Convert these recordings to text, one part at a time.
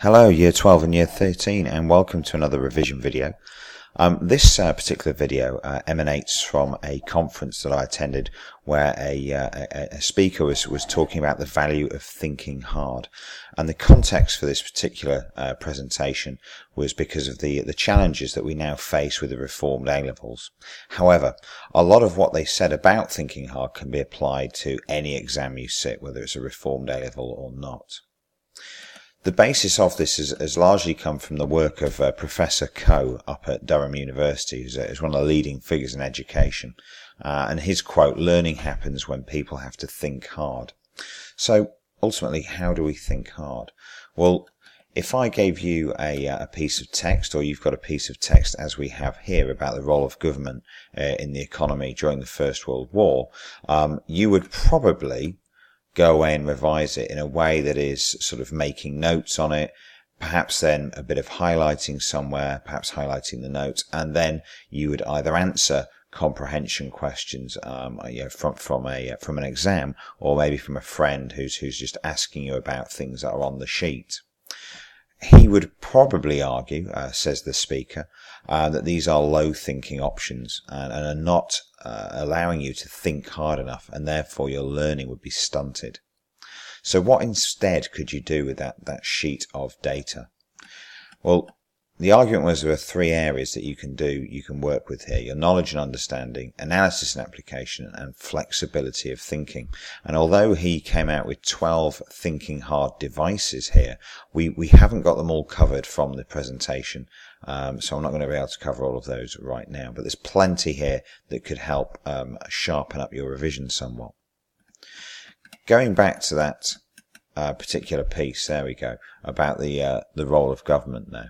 Hello Year 12 and Year 13 and welcome to another revision video. This particular video emanates from a conference that I attended where a speaker was talking about the value of thinking hard, and the context for this particular presentation was because of the challenges that we now face with the reformed A-levels. However, a lot of what they said about thinking hard can be applied to any exam you sit, whether it's a reformed A-level or not. The basis of this has largely come from the work of Professor Coe up at Durham University, who's one of the leading figures in education, and his quote, "Learning happens when people have to think hard." So ultimately, how do we think hard? Well, if I gave you a piece of text, or you've got a piece of text as we have here about the role of government in the economy during the First World War, you would probably go away and revise it in a way that is sort of making notes on it, perhaps then a bit of highlighting somewhere, perhaps highlighting the notes, and then you would either answer comprehension questions from an exam, or maybe from a friend who's just asking you about things that are on the sheet. He would probably argue, says the speaker, that these are low thinking options and are not allowing you to think hard enough, and therefore your learning would be stunted. So what instead could you do with that sheet of data? Well, the argument was there are three areas that you can work with here: your knowledge and understanding, analysis and application, and flexibility of thinking. And although he came out with 12 thinking hard devices here, we haven't got them all covered from the presentation, so I'm not going to be able to cover all of those right now, but there's plenty here that could help sharpen up your revision somewhat. Going back to that particular piece, there we go, about the role of government now.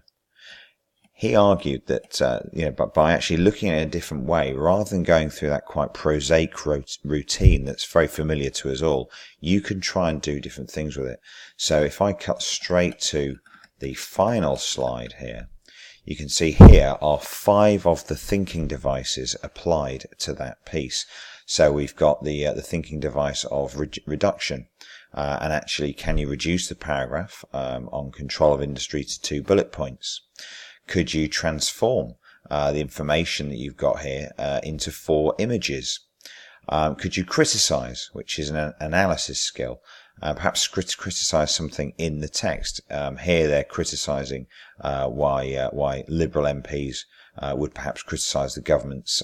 He argued that by actually looking at it a different way, rather than going through that quite prosaic routine that's very familiar to us all, you can try and do different things with it. So if I cut straight to the final slide here, you can see here are 5 of the thinking devices applied to that piece. So we've got the thinking device of reduction, and actually, can you reduce the paragraph on control of industry to 2 bullet points? Could you transform the information that you've got here into 4 images? Could you criticize, which is an analysis skill? Perhaps criticize something in the text. Here they're criticizing why Liberal MPs would perhaps criticize the government's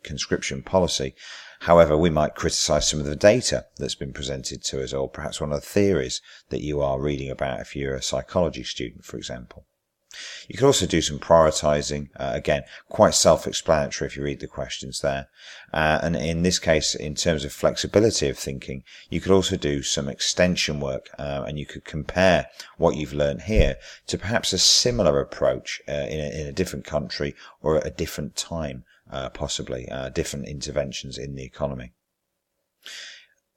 conscription policy. However, we might criticize some of the data that's been presented to us, or perhaps one of the theories that you are reading about if you're a psychology student, for example. You could also do some prioritizing, again, quite self-explanatory if you read the questions there. And in this case, in terms of flexibility of thinking, you could also do some extension work, and you could compare what you've learned here to perhaps a similar approach in a different country or at a different time, possibly, different interventions in the economy.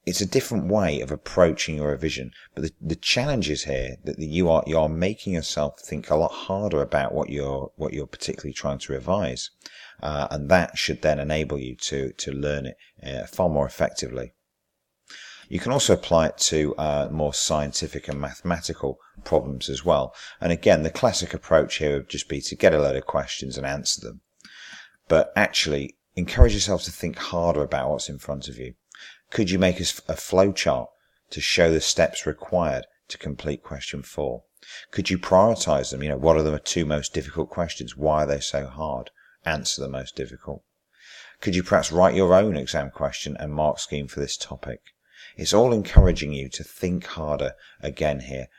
It's a different way of approaching your revision, but the challenge is here that you are making yourself think a lot harder about what you're particularly trying to revise, and that should then enable you to learn it far more effectively. You can also apply it to more scientific and mathematical problems as well. And again, the classic approach here would just be to get a load of questions and answer them, but actually encourage yourself to think harder about what's in front of you. Could you make a flow chart to show the steps required to complete question 4? Could you prioritize them? What are the 2 most difficult questions? Why are they so hard? Answer the most difficult. Could you perhaps write your own exam question and mark scheme for this topic? It's all encouraging you to think harder again here,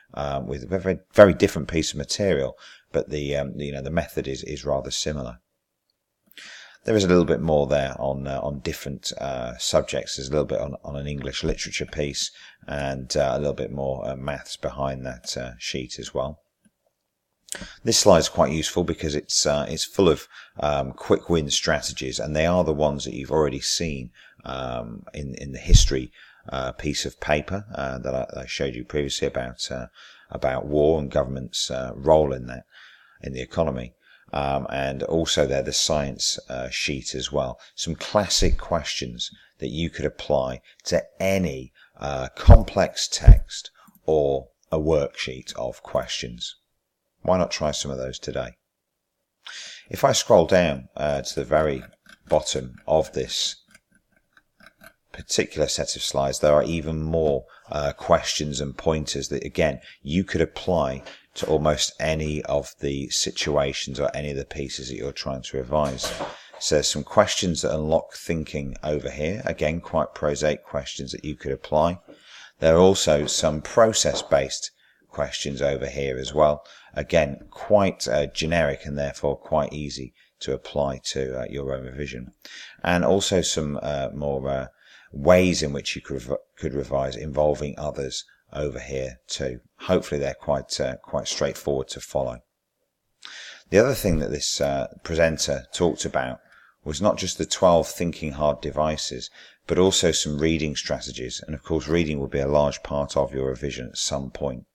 with a very, very different piece of material, but the method is rather similar. There is a little bit more there on different subjects. There's a little bit on an English literature piece, and a little bit more maths behind that sheet as well. This slide is quite useful because it's full of quick win strategies, and they are the ones that you've already seen in the history piece of paper that I showed you previously about war and government's role in that in the economy. And also there the science sheet as well. Some classic questions that you could apply to any complex text or a worksheet of questions. Why not try some of those today? If I scroll down to the very bottom of this particular set of slides, there are even more questions and pointers that, again, you could apply to almost any of the situations or any of the pieces that you're trying to revise. So there's some questions that unlock thinking over here. Again, quite prosaic questions that you could apply. There are also some process-based questions over here as well. Again, quite generic and therefore quite easy to apply to your own revision. And also some more ways in which you could revise involving others over here too. Hopefully they're quite straightforward to follow. The other thing that this presenter talked about was not just the 12 thinking hard devices, but also some reading strategies. And of course, reading will be a large part of your revision at some point.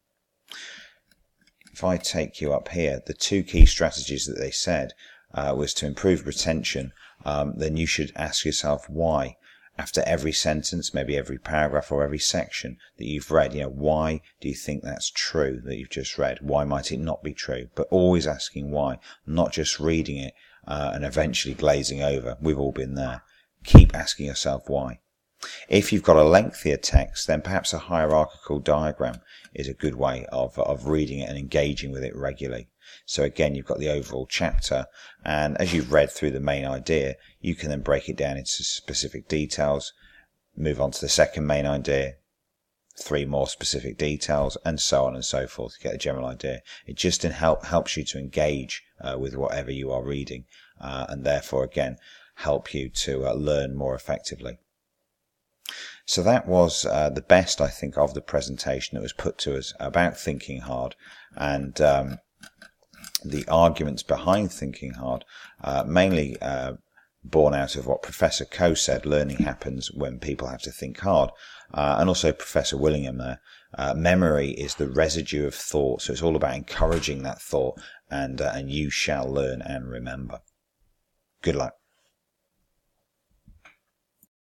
If I take you up here, the 2 key strategies that they said was to improve retention. Then you should ask yourself why. After every sentence, maybe every paragraph or every section that you've read, why do you think that's true that you've just read? Why might it not be true? But always asking why, not just reading it and eventually glazing over. We've all been there. Keep asking yourself why. If you've got a lengthier text, then perhaps a hierarchical diagram is a good way of reading it and engaging with it regularly. So again, you've got the overall chapter, and as you've read through the main idea, you can then break it down into specific details, move on to the second main idea, 3 more specific details, and so on and so forth to get a general idea. It just helps you to engage with whatever you are reading, and therefore, again, help you to learn more effectively. So that was the best, I think, of the presentation that was put to us about thinking hard, and the arguments behind thinking hard, mainly born out of what Professor Coe said: learning happens when people have to think hard, and also Professor Willingham there. Memory is the residue of thought, so it's all about encouraging that thought, and you shall learn and remember. Good luck.